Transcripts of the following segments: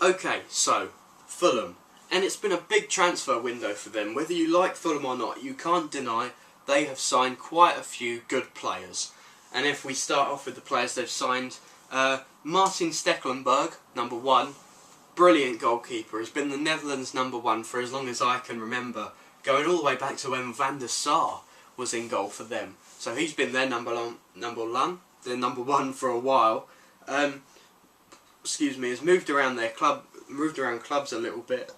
Okay, so Fulham, and it's been a big transfer window for them. Whether you like Fulham or not, you can't deny they have signed quite a few good players. And if we start off with the players they've signed, Martin Stekelenburg, number 1, brilliant goalkeeper. He's been the Netherlands number 1 for as long as I can remember, going all the way back to when Van der Sar was in goal for them. So he's been their number 1 for a while. Has moved around their club, clubs a little bit.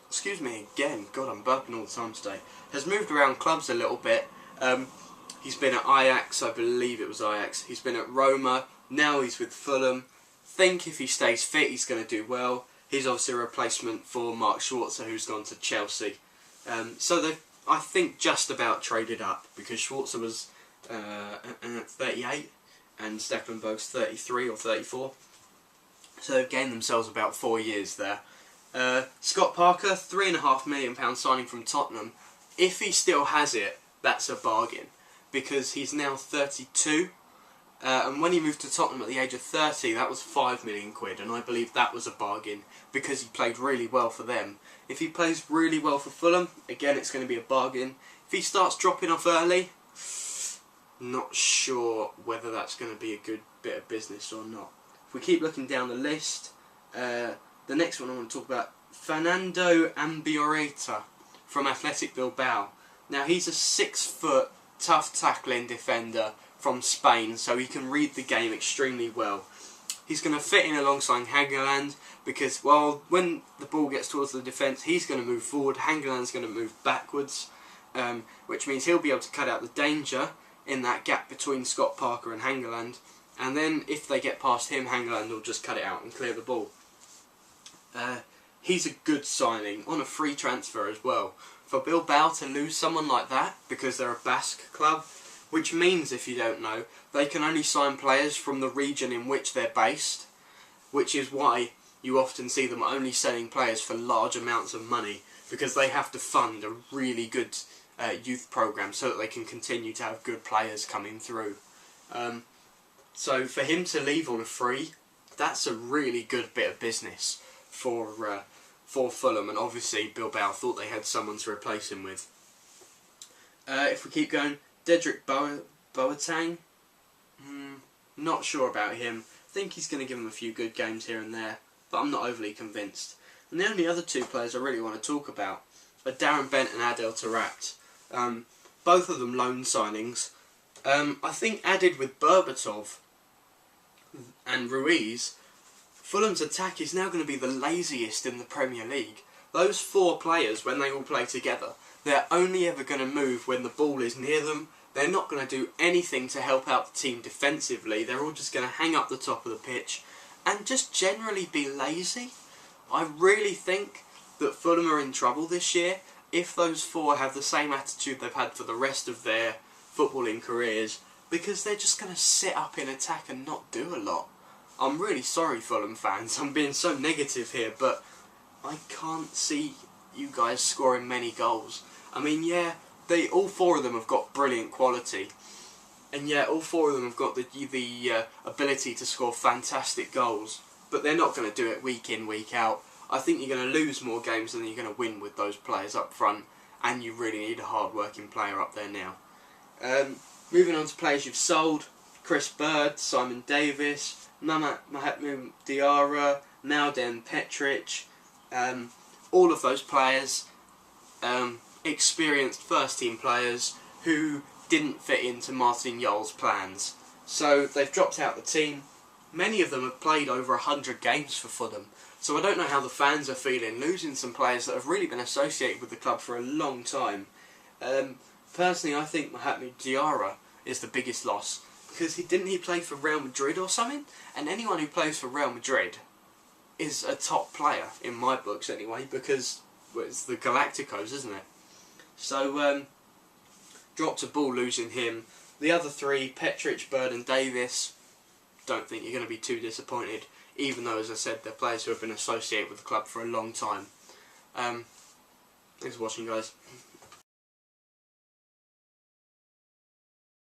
Excuse me again, God, I'm burping all the time today. Has moved around clubs a little bit. He's been at Ajax, I believe it was Ajax. He's been at Roma. Now he's with Fulham. Think if he stays fit, he's going to do well. He's obviously a replacement for Mark Schwarzer, who's gone to Chelsea. So they've, I think, just about traded up, because Schwarzer was 38 and Stekelenburg's 33 or 34. So they've gained themselves about 4 years there. Scott Parker, £3.5 million signing from Tottenham. If he still has it, that's a bargain, because he's now 32. And when he moved to Tottenham at the age of 30, that was £5 million, and I believe that was a bargain because he played really well for them. If he plays really well for Fulham, again, it's going to be a bargain. If he starts dropping off early, not sure whether that's going to be a good bit of business or not. If we keep looking down the list, the next one I want to talk about, Fernando Ambioreta from Athletic Bilbao. Now, he's a 6-foot, tough tackling defender from Spain, so he can read the game extremely well. He's going to fit in alongside Hangeland because, well, when the ball gets towards the defence, he's going to move forward, Hangeland's going to move backwards, which means he'll be able to cut out the danger in that gap between Scott Parker and Hangeland, and then if they get past him, Hangeland will just cut it out and clear the ball. He's a good signing on a free transfer as well. For Bilbao to lose someone like that, because they're a Basque club, which means, if you don't know, they can only sign players from the region in which they're based, which is why you often see them only selling players for large amounts of money, because they have to fund a really good youth programme so that they can continue to have good players coming through. So for him to leave on a free, that's a really good bit of business for Fulham, and obviously Bilbao thought they had someone to replace him with. If we keep going, Dedrick Boateng, not sure about him. I think he's going to give him a few good games here and there, but I'm not overly convinced. And the only other two players I really want to talk about are Darren Bent and Adel Taarabt. Both of them loan signings. I think added with Berbatov and Ruiz, Fulham's attack is now going to be the laziest in the Premier League. Those 4 players, when they all play together, they're only ever going to move when the ball is near them. They're not going to do anything to help out the team defensively. They're all just going to hang up the top of the pitch and just generally be lazy. I really think that Fulham are in trouble this year if those 4 have the same attitude they've had for the rest of their footballing careers, because they're just going to sit up in attack and not do a lot. I'm really sorry, Fulham fans, I'm being so negative here, but I can't see you guys scoring many goals. I mean, yeah, all 4 of them have got brilliant quality, and yeah, all 4 of them have got the ability to score fantastic goals, but they're not going to do it week in, week out. I think you're going to lose more games than you're going to win with those players up front, and you really need a hard-working player up there now. Moving on to players you've sold, Chris Bird, Simon Davis, Mahatma Diarra, Mladen Petric, all of those players, experienced first-team players who didn't fit into Martin Jol's plans. So they've dropped out the team. Many of them have played over 100 games for Fulham. So I don't know how the fans are feeling, losing some players that have really been associated with the club for a long time. Personally, I think Mahatma Diarra is the biggest loss, because didn't he play for Real Madrid or something? And anyone who plays for Real Madrid is a top player, in my books anyway, because it's the Galacticos, isn't it? So, dropped a ball losing him. The other 3, Petric, Bird and Davis, don't think you're going to be too disappointed, even though, as I said, they're players who have been associated with the club for a long time. Thanks for watching, guys.